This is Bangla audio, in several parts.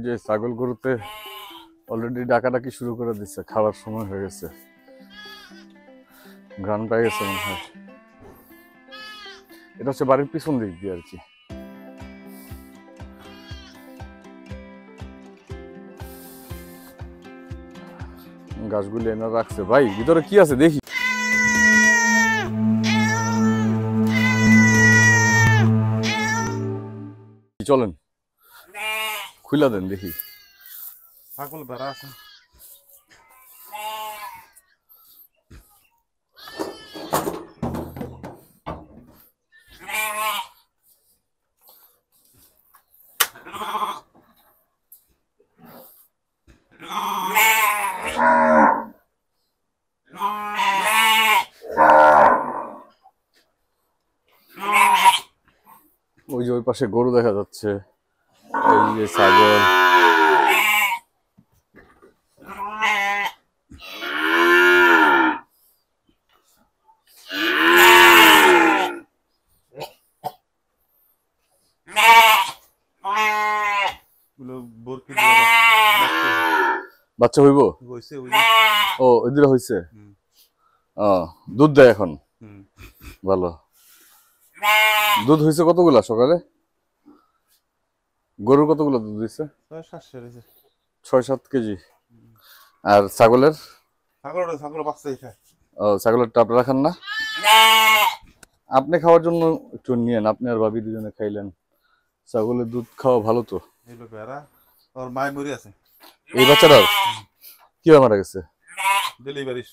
যে ছাগল গরুতে অলরেডি ডাকাডাকি শুরু করে দিচ্ছে, খাওয়ার সময় হয়ে গেছে, ঘ্রাণ পেয়ে গেছে মনে হয়। এটা হচ্ছে বাড়ির পিছন দিক দিয়ে আর কি। গাছগুলি এনে রাখছে। ভাই ভিতরে কি আছে দেখি। চলেন খুলে দেন দেখি। ছাগল ভেড়া আছে। ওই যে ওই পাশে গরু দেখা যাচ্ছে, এই যে ছাগল। বাচ্চা হইব? ও ওইদিকে হয়েছে। ও দুধ দেয় এখন? ভালো। দুধ হয়েছে কতগুলা সকালে? গরুর কতগুলো দুধ দিচ্ছে? 6-7 কেজি। আর ছাগলের? ছাগল বাচ্চাই খায়। ও ছাগলেরটা আপনি রাখেন না? আপনি খাওয়ার জন্য একটু নিয়েন, আপনি আর ভাবি দুজনে খাইলেন। ছাগলের দুধ খাওয়া ভালো তো। ওর মায়ের মরি আছে। এই বাচ্চাটার কি মারা গেছে? ডেলিভারি।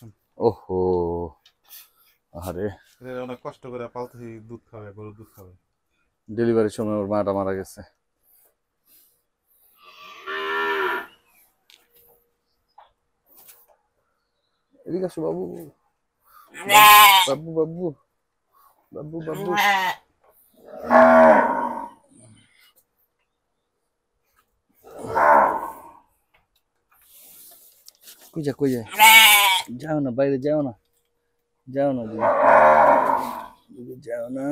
ওহো, আরে অনেক কষ্ট করে পালতেছি, দুধ খাবে, গরুর দুধ খাবে। ডেলিভারির সময় ওর মাটা মারা গেছে। এদিকে আসো বাবু, বাবু বাবু বাবু বাবু। কই যা কই যা, যাও না বাইরে, যাও না, যাও না দিদি, যাও না।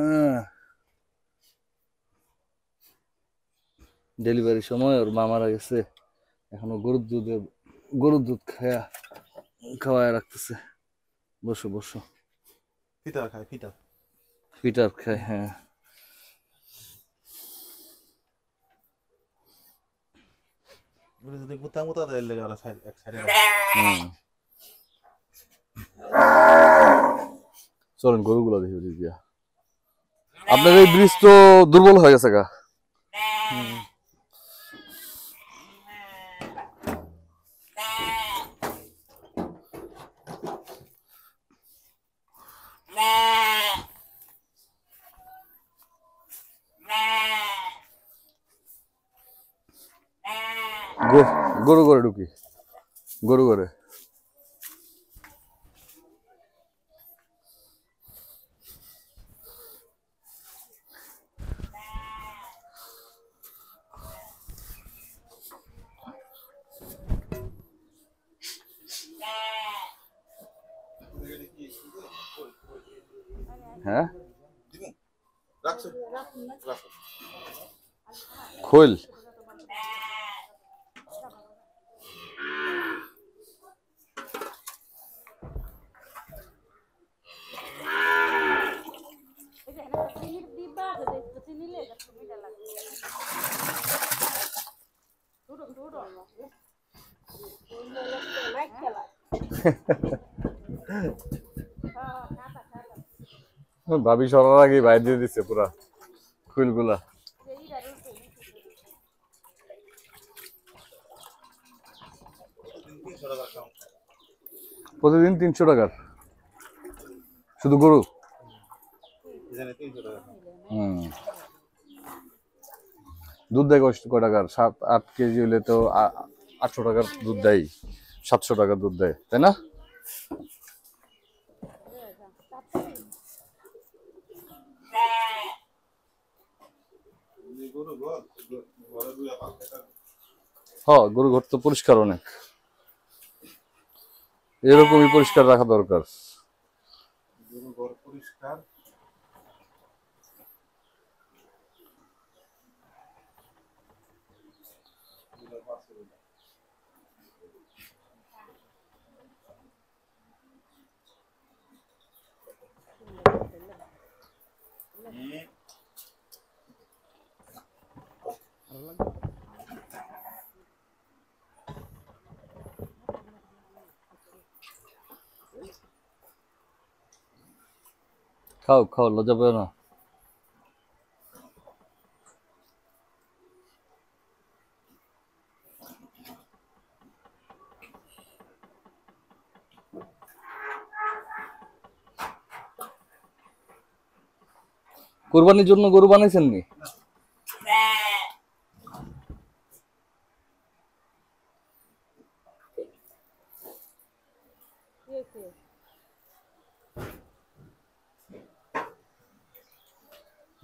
ডেলিভারির সময় ওর মা মারা গেছে, এখনো গরুর দুধ খাওয়ায় রাখতেছে। বসো বসো। ফিটার খায়, ফিটার ফিটার খায়, হ্যাঁ। যদি গুতা মুতা দেয় লেগে ওরা এক সাইডে। চলেন গরুগুলো দেখি দিয়া। আপনার এই ব্রিজ তো দুর্বল হয়ে গেছে গা। গরু ঘরে ঢুকি, গরু ঘরে। হ্যাঁ খোল। ভাবি সরার আগে বাইরে দিয়ে দিচ্ছে পুরা ফুলগুলা। প্রতিদিন 300 টাকার শুধু গরু? দুধ দেয় কয় টাকার? 7-8 কেজি হলে তো 800 টাকার দুধ দেয়, 700 টাকার দুধ দেয়, তাই না? হ্যাঁ, গরু ঘর তো পরিষ্কার অনেক, এরকমই পরিষ্কার রাখা দরকার। গরু ঘর পরিষ্কার। খাও খাও, লজ্জা পেও না। কোরবানির জন্য গরু বানাইছেন নি?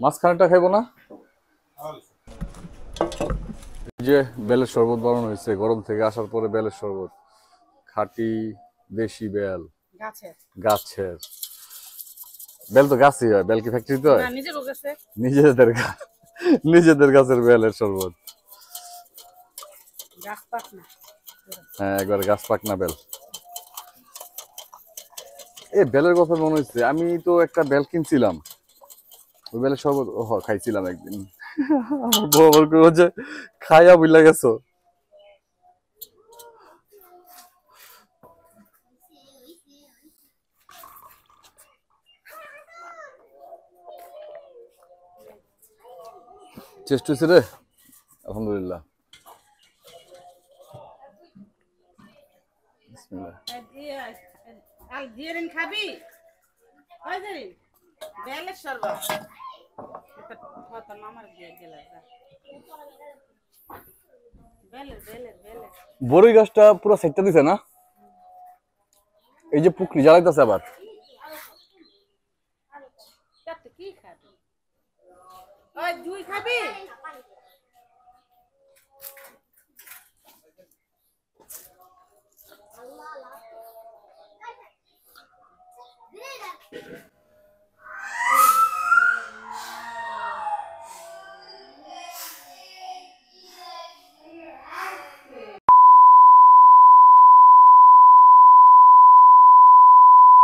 মাঝখানেটা খাইবো না? এই যে বেলের শরবত বানানো হয়েছে গরম থেকে আসার পরে, বেলের শরবত, খাঁটি দেশি বেল, গাছের বেল। তো গাছই হয়, বেল কি ফ্যাক্টরিতে হয়? নিজেদের নিজেদের গাছের বেলের শরবত। হ্যাঁ, একবার গাছ পাকনা বেল। এই বেলের কথা মনে হচ্ছে, আমি তো একটা বেল কিনছিলাম, ওই বেলের শরবত খাইছিলাম একদিন। আমার বউ আবার কইবো যে খাইয়া বুইলা গেছো। চেষ্ট হয়েছে রে, আলহামদুলিল্লাহ। বিসমিল্লাহ। খাবি বেলের শরবত আমার দিয়ে গেল বেলের বেলের বেলের বড়ই গাছটা পুরো সাইডটা দিছে না? এই যে পুকনি জ্বালাইতেছে আবার। কি খাবি ওই দুই খাবি